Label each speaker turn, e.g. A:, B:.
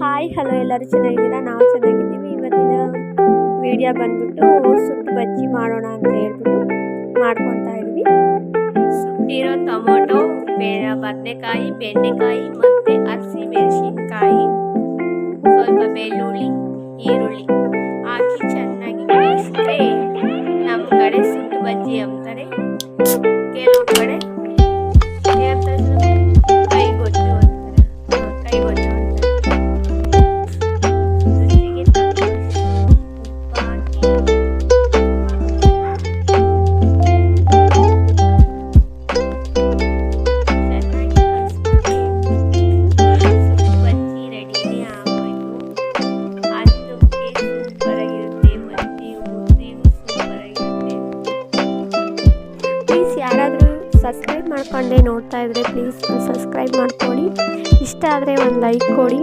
A: Hi hello ಎಲ್ಲರೂ ಚೆನ್ನಾಗಿದ್ದೀರಾ? ನಾವು ಚೆನ್ನಾಗಿದ್ದೀವಿ. ಇವತ್ತಿನ ವಿಡಿಯೋ ಬಂದ್ಬಿಟ್ಟು ಸುಟ್ಟು ಬಜ್ಜಿ ಮಾಡೋಣ ಅಂತ ಹೇಳ್ಬಿಟ್ಟು ಮಾಡ್ಕೊತಾ ಇದ್ವಿ. ಸುಟ್ಟಿರೋ ಟೊಮೊಟೊ, ಬದನೆಕಾಯಿ, ಬೆಂಡೆಕಾಯಿ ಮತ್ತು ಹಸಿಮೆಣಸಿನ್ಕಾಯಿ, ಸ್ವಲ್ಪ ಬೆಳ್ಳುಳ್ಳಿ, ಈರುಳ್ಳಿ ಹಾಕಿ ಚೆನ್ನಾಗಿ ಬೇಯಿಸಿದ್ರೆ ನಮ್ಮ ಕಡೆ ಸುಟ್ಟು ಬಜ್ಜಿ ಅಂತಾರೆ. ಕೆಲವು ಕಡೆ ಕೈಗೊಜ್ಜು ಅಂತಾರೆ. ಕೈಗೊಜ್ಜು ಯಾರಾದರೂ ಸಬ್ಸ್ಕ್ರೈಬ್ ಮಾಡ್ಕೊಂಡೆ ನೋಡ್ತಾ ಇದ್ರೆ ಪ್ಲೀಸ್ ಸಬ್ಸ್ಕ್ರೈಬ್ ಮಾಡ್ಕೊಳ್ಳಿ. ಇಷ್ಟ ಆದರೆ ಒಂದು ಲೈಕ್ ಕೊಡಿ.